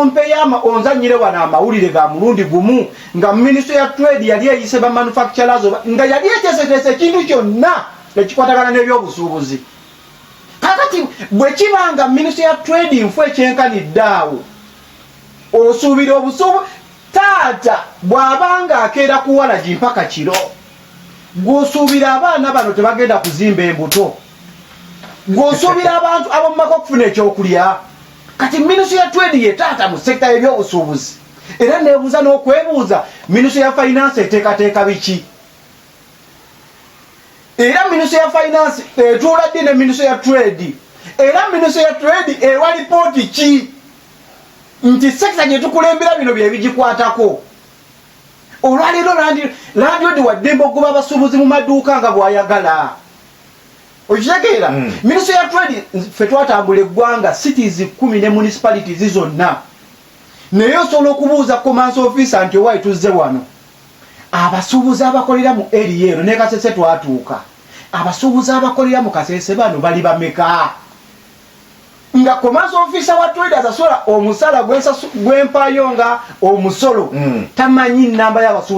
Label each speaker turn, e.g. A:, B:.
A: Mpeyama onzanyire wana amawulire ga mulundi gumu nga Ministry ya Trade yali eyise ba manufacturers nga yali etesetese ekintu kyonna ekikwatagana n'ebyobusuubuzi. Kakati bwe kibanga Ministry ya Trade nfu ekyenkaniddeawo osuubira obusuubu taata bw'abanga akeera kuwala mpaka kiro gw'osuubira abaana bano tebagenda kuzimba embuto gw'osuubira abantu ab'omu maka okufuna ekyokulya. Kati Ministry ya Trade ye taata mu sekta y'ebyobusuubuzi era neebuuza n'okwebuuza Ministry ya Finance eteekateeka biki era Ministry ya Finance etuula ddi ne Ministry ya Trade era Ministry ya Trade ewa lipooti ki nti sekta gye tukulembera bino bye bigikwatako. Olwaleero Landlord waddembe okugoba abasuubuzi mu maduuka nga bw'ayagala. Okitegeera Ministry ya Trade ffe twatambula eggwanga cities 10 ne municipalities zonna naye osobola okubuuza command officer nti owaayi tuzze wano abasuubuzi abakolera mu area eno ne Kasese twatuuka abasuubuzi abakolera mu Kasese bano bali bameka nga command officer wa Trade asobola omusala gw'empaayo nga omusolo tamanyi nnamba y'abasuubuzi